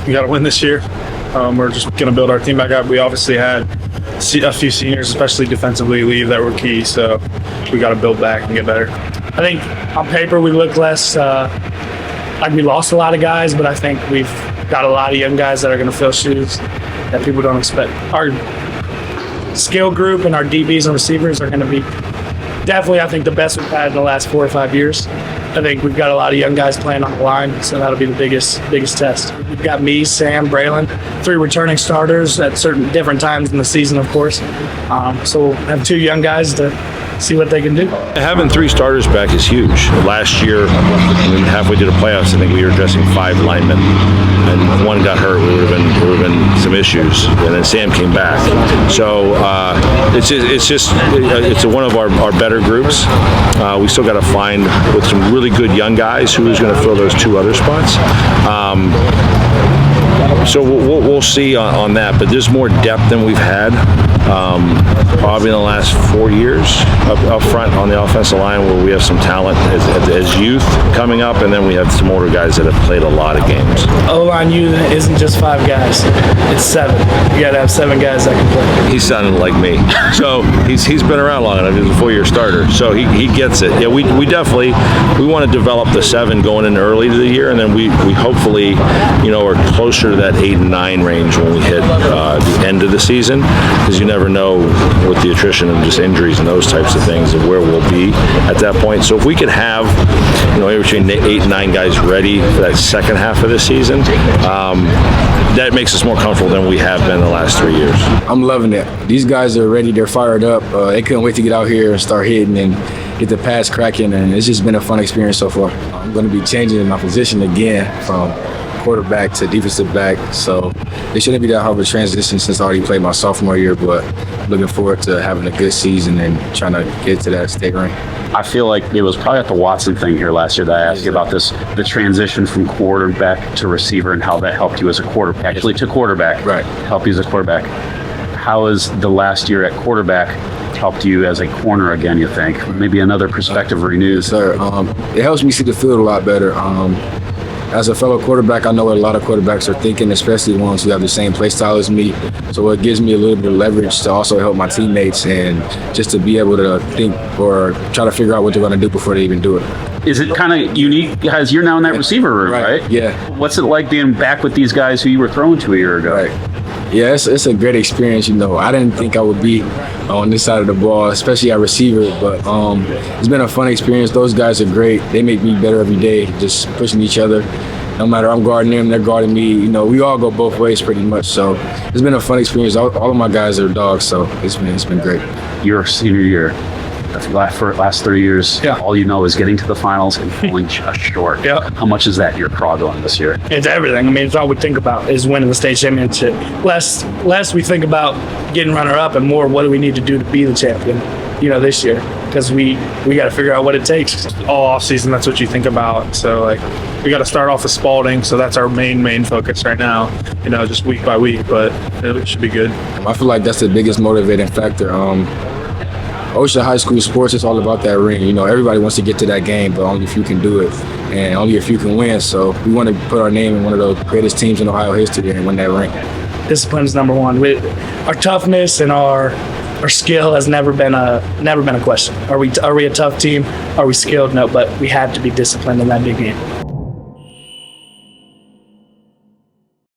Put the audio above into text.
We got to win this year. We're just going to build our team back up. We obviously had a few seniors, especially defensively, leave that were key. So we got to build back and get better. I think on paper we look less like we lost a lot of guys, but I think we've got a lot of young guys that are going to fill shoes that people don't expect. Our skill group and our DBs and receivers are going to be definitely, I think, the best we've had in the last 4 or 5 years. I think we've got a lot of young guys playing on the line, so that'll be the biggest test. We've got me, Sam, Braylon, 3 returning starters at certain different times in the season, of course. So we'll have 2 young guys to see what they can do. Having 3 starters back is huge. Last year, halfway through the playoffs, I think we were addressing 5 linemen, and 1 got hurt. It would have been some issues, and then Sam came back. So it's one of our better groups. We still got to find with some really good young guys who's going to fill those 2 other spots. So we'll see on that, but there's more depth than we've had probably in the last 4 years up front on the offensive line, where we have some talent as youth coming up, and then we have some older guys that have played a lot of games. O-line unit isn't just 5 guys; it's 7. You got to have 7 guys that can play. He's sounding like me, so he's been around long enough. He's a 4-year starter, so he gets it. Yeah, we definitely want to develop the 7 going in early to the year, and then we hopefully are closer to that 8 and 9 range when we hit the end of the season, because you never know with the attrition and just injuries and those types of things of where we'll be at that point. So if we could have between 8 and 9 guys ready for that second half of the season, that makes us more comfortable than we have been in the last 3 years. I'm loving it. These guys are ready. They're fired up. They couldn't wait to get out here and start hitting and get the pass cracking, and it's just been a fun experience so far. I'm going to be changing my position again from quarterback to defensive back, so it shouldn't be that hard of a transition since I already played my sophomore year, but looking forward to having a good season and trying to get to that state rank. I feel like it was probably at the Watson thing here last year that I asked you about this, the transition from quarterback to receiver and how that helped you as a quarterback, actually to quarterback, right? Help you as a quarterback. How has the last year at quarterback helped you as a corner again, you think? Maybe another perspective renewed? Yes, sir. It helps me see the field a lot better. As a fellow quarterback, I know what a lot of quarterbacks are thinking, especially ones who have the same play style as me. So it gives me a little bit of leverage to also help my teammates and just to be able to think or try to figure out what they're going to do before they even do it. Is it kind of unique because you're now in that receiver room, right? Yeah. What's it like being back with these guys who you were throwing to a year ago? Right. Yeah, it's a great experience. I didn't think I would be on this side of the ball, especially at receiver, but it's been a fun experience. Those guys are great. They make me better every day, just pushing each other. No matter I'm guarding them, they're guarding me. We all go both ways pretty much. So it's been a fun experience. All of my guys are dogs, so it's been great. Your senior year, for last 3 years, all you know is getting to the finals and falling just short. Yeah. How much is that your problem this year? It's everything. I mean, it's all we think about is winning the state championship. Less we think about getting runner-up and more what do we need to do to be the champion, this year. Because we got to figure out what it takes. All off season, that's what you think about. So we got to start off with Spalding, so that's our main focus right now. Just week by week, but it should be good. I feel like that's the biggest motivating factor. OHSAA High School sports is all about that ring. Everybody wants to get to that game, but only a few can do it, and only a few can win. So we want to put our name in one of the greatest teams in Ohio history and win that ring. Discipline is number one. Our toughness and our skill has never been a question. Are we a tough team? Are we skilled? No, but we have to be disciplined in that big game.